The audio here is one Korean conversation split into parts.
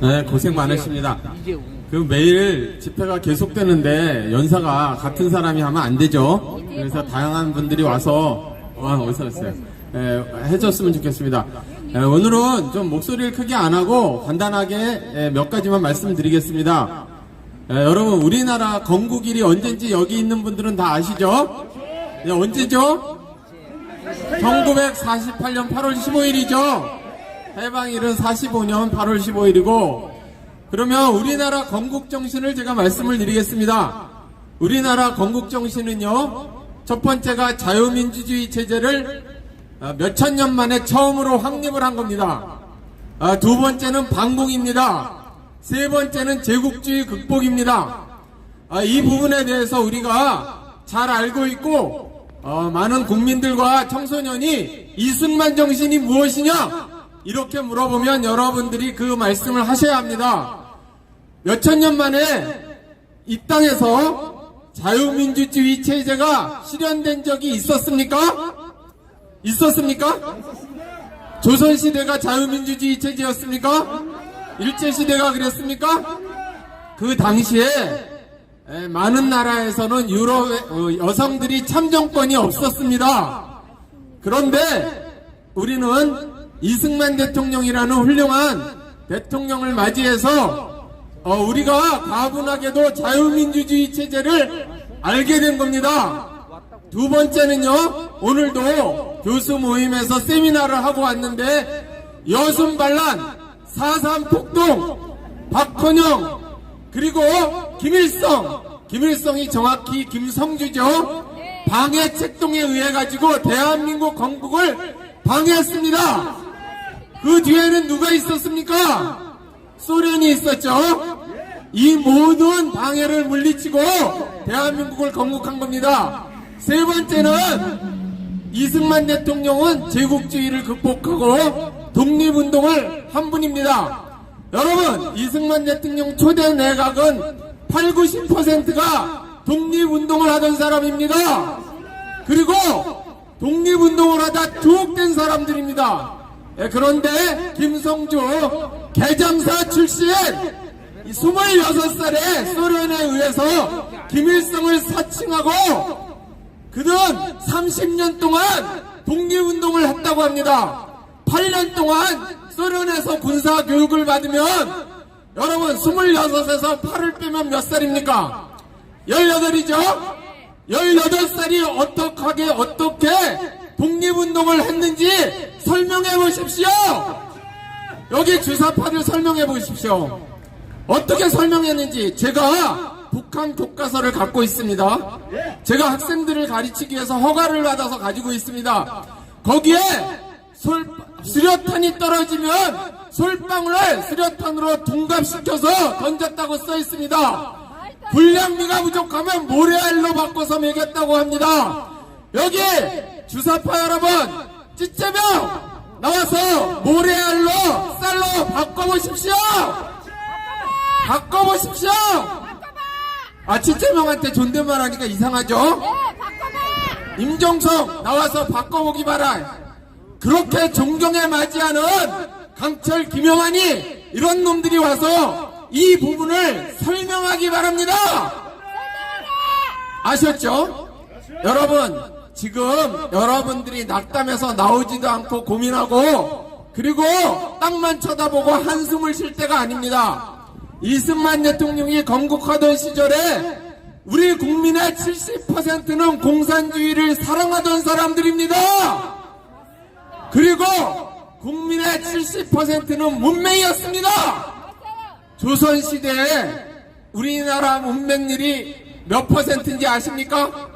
네, 고생 많으십니다. 그 매일 집회가 계속되는데 연사가 같은 사람이 하면 안 되죠. 그래서 다양한 분들이 와서 어디서 왔어요? 해줬으면 좋겠습니다. 오늘은 좀 목소리를 크게 안 하고 간단하게 몇 가지만 말씀드리겠습니다. 여러분, 우리나라 건국일이 언젠지 여기 있는 분들은 다 아시죠? 언제죠? 1948년 8월 15일이죠. 해방일은 45년 8월 15일이고, 그러면 우리나라 건국정신을 제가 말씀을 드리겠습니다. 우리나라 건국정신은요, 첫 번째가 자유민주주의 체제를 몇천 년 만에 처음으로 확립을 한 겁니다. 두 번째는 반공입니다. 세 번째는 제국주의 극복입니다. 이 부분에 대해서 우리가 잘 알고 있고, 많은 국민들과 청소년이 이승만 정신이 무엇이냐? 이렇게 물어보면 여러분들이 그 말씀을 하셔야 합니다. 몇천 년 만에 이 땅에서 자유민주주의 체제가 실현된 적이 있었습니까? 있었습니까? 조선시대가 자유민주주의 체제였습니까? 일제시대가 그랬습니까? 그 당시에 많은 나라에서는 유럽의 여성들이 참정권이 없었습니다. 그런데 우리는 이승만 대통령이라는 훌륭한 대통령을 맞이해서 우리가 과분하게도 자유민주주의 체제를 알게 된 겁니다. 두 번째는요, 오늘도 교수 모임에서 세미나를 하고 왔는데 여순반란, 4.3 폭동, 박헌영, 그리고 김일성이 정확히 김성주죠. 방해 책동에 의해 가지고 대한민국 건국을 방해했습니다. 그 뒤에는 누가 있었습니까? 소련이 있었죠. 이 모든 방해를 물리치고 대한민국을 건국한 겁니다. 세 번째는 이승만 대통령은 제국주의를 극복하고 독립운동을 한 분입니다. 여러분, 이승만 대통령 초대 내각은 8, 90%가 독립운동을 하던 사람입니다. 그리고 독립운동을 하다 투옥된 사람들입니다. 그런데 김성주 개장사 출신 26살에 소련에 의해서 김일성을 사칭하고 그는 30년 동안 독립운동을 했다고 합니다. 8년 동안 소련에서 군사교육을 받으면 여러분 26에서 8을 빼면 몇 살입니까? 18이죠? 18살이 어떻게 독립운동을 했는지 설명해 보십시오. 여기 주사파들 설명해 보십시오. 어떻게 설명했는지. 제가 북한 교과서를 갖고 있습니다. 제가 학생들을 가르치기 위해서 허가를 받아서 가지고 있습니다. 거기에 수류탄이 떨어지면 솔방울을 수류탄으로 둔갑시켜서 던졌다고 써 있습니다. 불량미가 부족하면 모래알로 바꿔서 먹였다고 합니다. 여기 주사파 여러분, 찌째명 나와서 모래알로 쌀로 바꿔보십시오. 바꿔보십시오. 찌째명한테 존댓말 하니까 이상하죠? 임종석 나와서 바꿔보기 바라. 그렇게 존경에 맞이하는 강철, 김영환이 이런 놈들이 와서 이 부분을 설명하기 바랍니다. 아셨죠? 여러분, 지금 여러분들이 낙담해서 나오지도 않고 고민하고 그리고 땅만 쳐다보고 한숨을 쉴 때가 아닙니다. 이승만 대통령이 건국하던 시절에 우리 국민의 70%는 공산주의를 사랑하던 사람들입니다. 그리고 국민의 70%는 문맹이었습니다. 조선시대에 우리나라 문맹률이 몇 퍼센트인지 아십니까?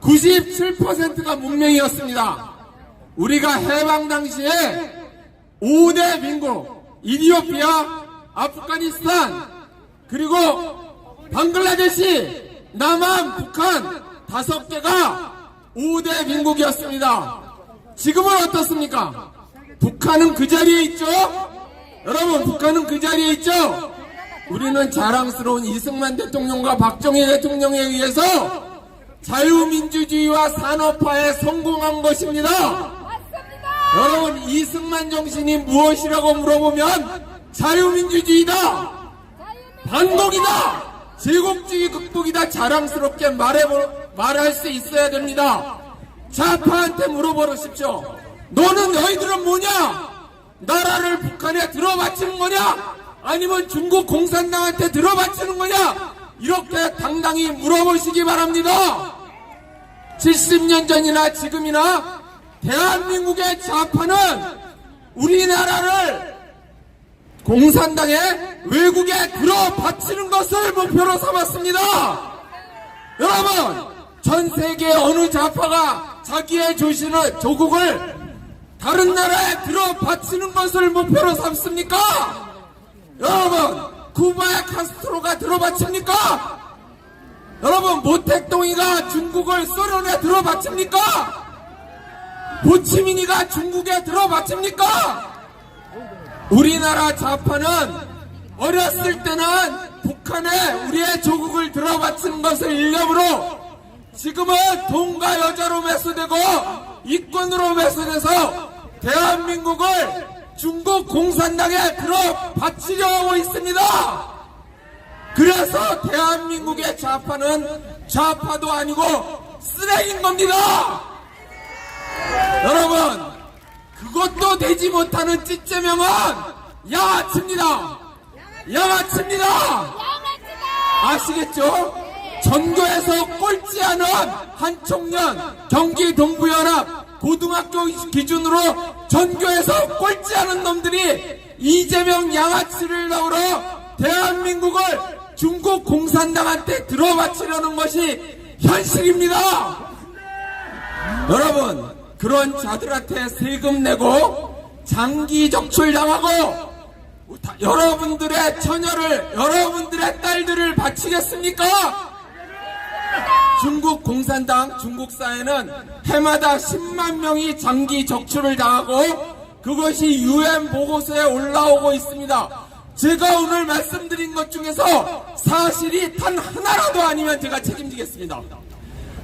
97%가 문맹이었습니다. 우리가 해방 당시에 5대 민국, 이디오피아, 아프가니스탄, 그리고 방글라데시, 남한, 북한 5개가 5대 민국이었습니다. 지금은 어떻습니까? 북한은 그 자리에 있죠? 여러분, 북한은 그 자리에 있죠? 우리는 자랑스러운 이승만 대통령과 박정희 대통령에 의해서 자유민주주의와 산업화에 성공한 것입니다. 여러분, 이승만 정신이 무엇이라고 물어보면 자유민주주의다, 반공이다, 제국주의 극복이다 자랑스럽게 말할 수 있어야 됩니다. 좌파한테 물어보십시오. 너는 너희들은 뭐냐? 나라를 북한에 들어바치는 거냐? 아니면 중국 공산당한테 들어바치는 거냐? 이렇게 당당히 물어보시기 바랍니다. 70년 전이나 지금이나 대한민국의 좌파는 우리나라를 공산당의 외국에 들어바치는 것을 목표로 삼았습니다. 여러분, 전 세계 어느 좌파가 자기의 조국을 다른 나라에 들어바치는 것을 목표로 삼습니까? 여러분, 쿠바의 카스트로가 들어바칩니까? 여러분, 모택동이가 중국을 소련에 들어바칩니까? 호치민이가 중국에 들어바칩니까? 우리나라 좌파는 어렸을 때는 북한에 우리의 조국을 들어바치는 것을 일념으로 지금은 돈과 여자로 매수되고 이권으로 매수돼서 대한민국을 중국 공산당에 들어바치려 하고 있습니다. 그래서 대한민국의 좌파는 좌파도 아니고 쓰레기인 겁니다. 여러분, 그것도 되지 못하는 찌째명은 양아치입니다. 양아치입니다. 아시겠죠? 전교에서 꼴찌하는 한 청년, 경기 동부연합 고등학교 기준으로 전교에서 꼴찌하는 놈들이 이재명 양아치를 나오러 대한민국을 중국 공산당한테 들어바치려는 것이 현실입니다. 여러분, 그런 자들한테 세금 내고 장기 적출당하고 여러분들의 처녀를, 여러분들의 딸들을 바치겠습니까? 중국 공산당, 중국 사회는 해마다 10만 명이 장기 적출을 당하고 그것이 UN 보고서에 올라오고 있습니다. 제가 오늘 말씀드린 것 중에서 사실이 단 하나라도 아니면 제가 책임지겠습니다.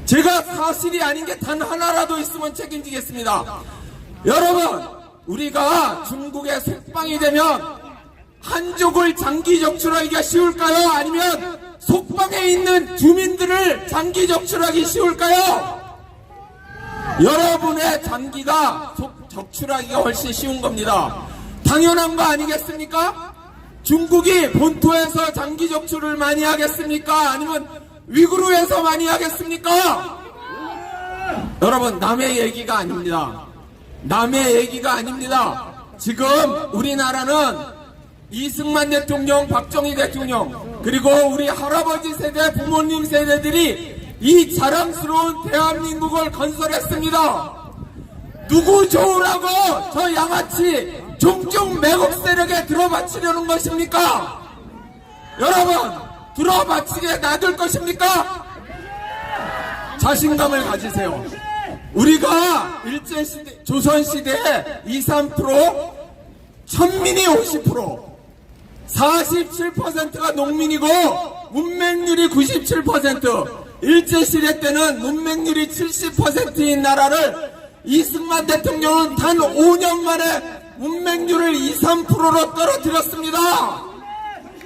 제가 사실이 아닌 게 단 하나라도 있으면 책임지겠습니다. 여러분, 우리가 중국의 속방이 되면 한족을 장기 적출하기가 쉬울까요? 아니면 속방에 있는 주민들을 장기 적출하기 쉬울까요? 여러분의 장기가 적출하기가 훨씬 쉬운 겁니다. 당연한 거 아니겠습니까? 중국이 본토에서 장기 적출을 많이 하겠습니까? 아니면 위구르에서 많이 하겠습니까? 여러분, 남의 얘기가 아닙니다. 남의 얘기가 아닙니다. 지금 우리나라는 이승만 대통령, 박정희 대통령, 그리고 우리 할아버지 세대, 부모님 세대들이 이 자랑스러운 대한민국을 건설했습니다. 누구 좋으라고 저 양아치 종종 매국 세력에 들어바치려는 것입니까? 여러분, 들어바치게 놔둘 것입니까? 자신감을 가지세요. 우리가 일제시대, 조선시대에 23%, 천민이 50%, 47%가 농민이고 문맹률이 97%, 일제시대 때는 문맹률이 70%인 나라를 이승만 대통령은 단 5년 만에 문맹률을 2, 3%로 떨어뜨렸습니다.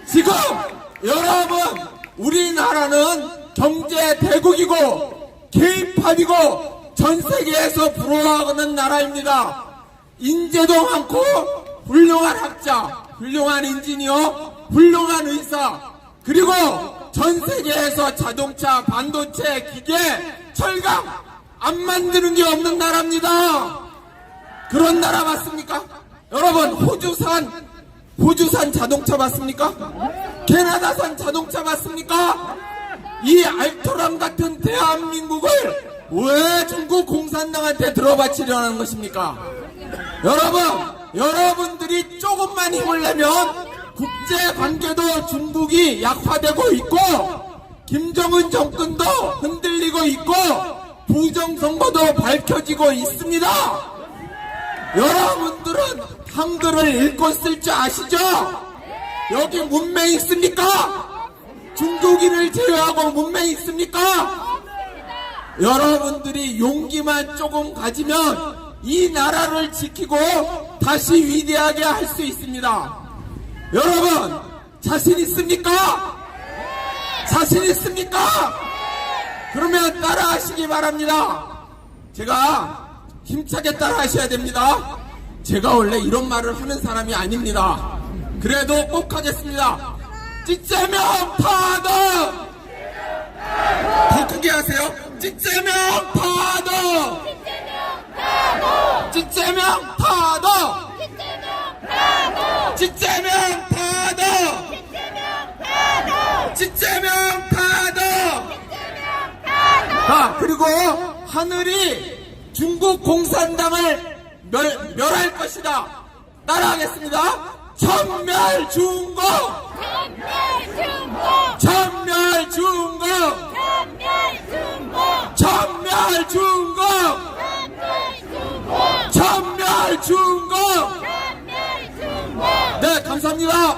지금 여러분, 우리나라는 경제 대국이고 K-팝이고 전 세계에서 부러워하는 나라입니다. 인재도 많고 훌륭한 학자, 훌륭한 인지니어, 훌륭한 의사, 그리고 전 세계에서 자동차, 반도체, 기계, 철강 안 만드는 게 없는 나라입니다. 그런 나라 맞습니까? 여러분, 호주산 자동차 맞습니까? 캐나다산 자동차 맞습니까? 이 알토란 같은 대한민국을 왜 중국 공산당한테 들어바치려는 것입니까? 여러분, 여러분들이 조금만 힘을 내면 국제관계도 중국이 약화되고 있고 김정은 정권도 흔들리고 있고 부정선거도 밝혀지고 있습니다. 여러분들은 한글을 읽고 쓸 줄 아시죠? 여기 문맹 있습니까? 중국인을 제외하고 문맹 있습니까? 여러분들이 용기만 조금 가지면 이 나라를 지키고 다시 위대하게 할 수 있습니다. 여러분, 자신 있습니까? 자신 있습니까? 그러면 따라 하시기 바랍니다. 제가 힘차게 따라 하셔야 됩니다. 제가 원래 이런 말을 하는 사람이 아닙니다. 그래도 꼭 하겠습니다. 찌째명 파도! 더 크게 하세요. 찌째명 파도! 찌째명 파도! 찌째명 파도! 찌째명 파도! 자, 그리고 하늘이 중국 공산당을 멸할 것이다. 따라하겠습니다. 천멸중공! 천멸중공! 천멸중공! 천멸중공! 네, 감사합니다.